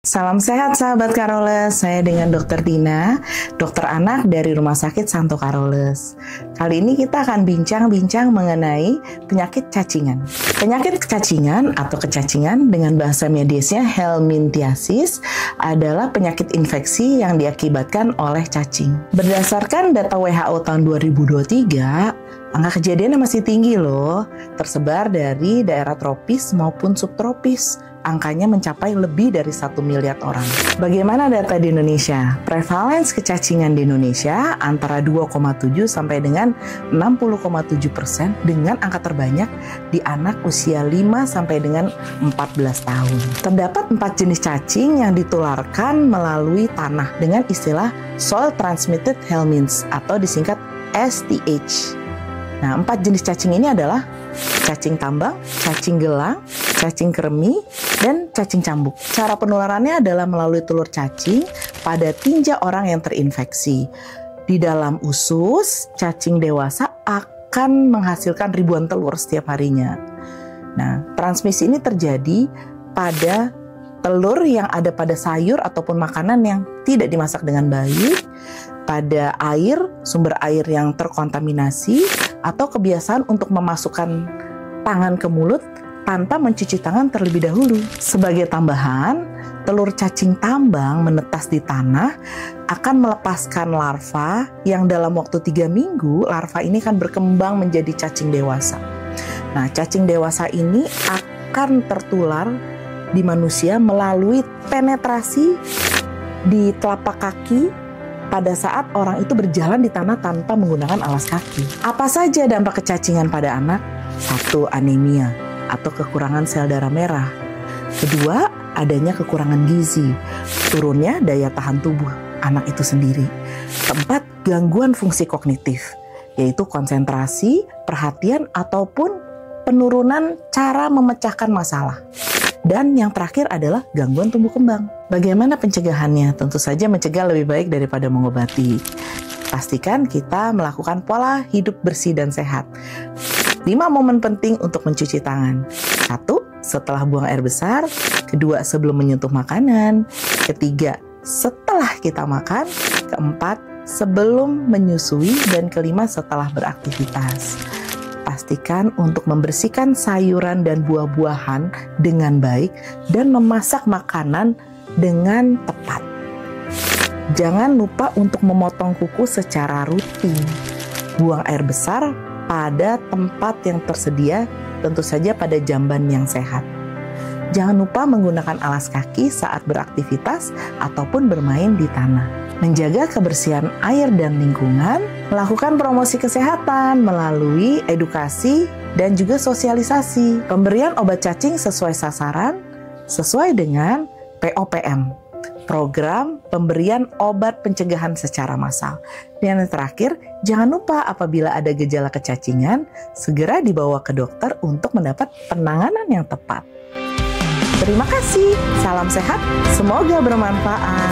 Salam sehat sahabat Carolus, saya dengan Dr. Tina, dokter anak dari Rumah Sakit Santo Carolus. Kali ini kita akan bincang-bincang mengenai penyakit cacingan. Penyakit cacingan atau kecacingan dengan bahasa medisnya helminthiasis adalah penyakit infeksi yang diakibatkan oleh cacing. Berdasarkan data WHO tahun 2023, angka kejadiannya masih tinggi loh, tersebar dari daerah tropis maupun subtropis. Angkanya mencapai lebih dari 1 miliar orang. Bagaimana data di Indonesia? Prevalence kecacingan di Indonesia antara 2,7 sampai dengan 60,7% dengan angka terbanyak di anak usia 5 sampai dengan 14 tahun. Terdapat 4 jenis cacing yang ditularkan melalui tanah dengan istilah soil transmitted helminths atau disingkat STH. Nah, 4 jenis cacing ini adalah cacing tambang, cacing gelang, cacing kremi, dan cacing cambuk. Cara penularannya adalah melalui telur cacing pada tinja orang yang terinfeksi. Di dalam usus, cacing dewasa akan menghasilkan ribuan telur setiap harinya. Nah, transmisi ini terjadi pada telur yang ada pada sayur ataupun makanan yang tidak dimasak dengan baik, pada air, sumber air yang terkontaminasi, atau kebiasaan untuk memasukkan tangan ke mulut tanpa mencuci tangan terlebih dahulu. Sebagai tambahan, telur cacing tambang menetas di tanah akan melepaskan larva yang dalam waktu 3 minggu, larva ini akan berkembang menjadi cacing dewasa. Nah, cacing dewasa ini akan tertular di manusia melalui penetrasi di telapak kaki pada saat orang itu berjalan di tanah tanpa menggunakan alas kaki. Apa saja dampak kecacingan pada anak? 1. Anemia atau kekurangan sel darah merah. 2. Adanya kekurangan gizi, turunnya daya tahan tubuh anak itu sendiri. 4. Gangguan fungsi kognitif, yaitu konsentrasi, perhatian, ataupun penurunan cara memecahkan masalah. Dan yang terakhir adalah gangguan tumbuh kembang. Bagaimana pencegahannya? Tentu saja mencegah lebih baik daripada mengobati. Pastikan kita melakukan pola hidup bersih dan sehat. 5 momen penting untuk mencuci tangan. 1. Setelah buang air besar. 2. Sebelum menyentuh makanan. 3. Setelah kita makan. 4. Sebelum menyusui. Dan 5. Setelah beraktivitas. Pastikan untuk membersihkan sayuran dan buah-buahan dengan baik dan memasak makanan dengan tepat. Jangan lupa untuk memotong kuku secara rutin. Buang air besar pada tempat yang tersedia, tentu saja pada jamban yang sehat. Jangan lupa menggunakan alas kaki saat beraktivitas ataupun bermain di tanah. Menjaga kebersihan air dan lingkungan, melakukan promosi kesehatan melalui edukasi dan juga sosialisasi. Pemberian obat cacing sesuai sasaran, sesuai dengan POPM, program pemberian obat pencegahan secara massal. Dan yang terakhir, jangan lupa apabila ada gejala kecacingan, segera dibawa ke dokter untuk mendapat penanganan yang tepat. Terima kasih, salam sehat, semoga bermanfaat.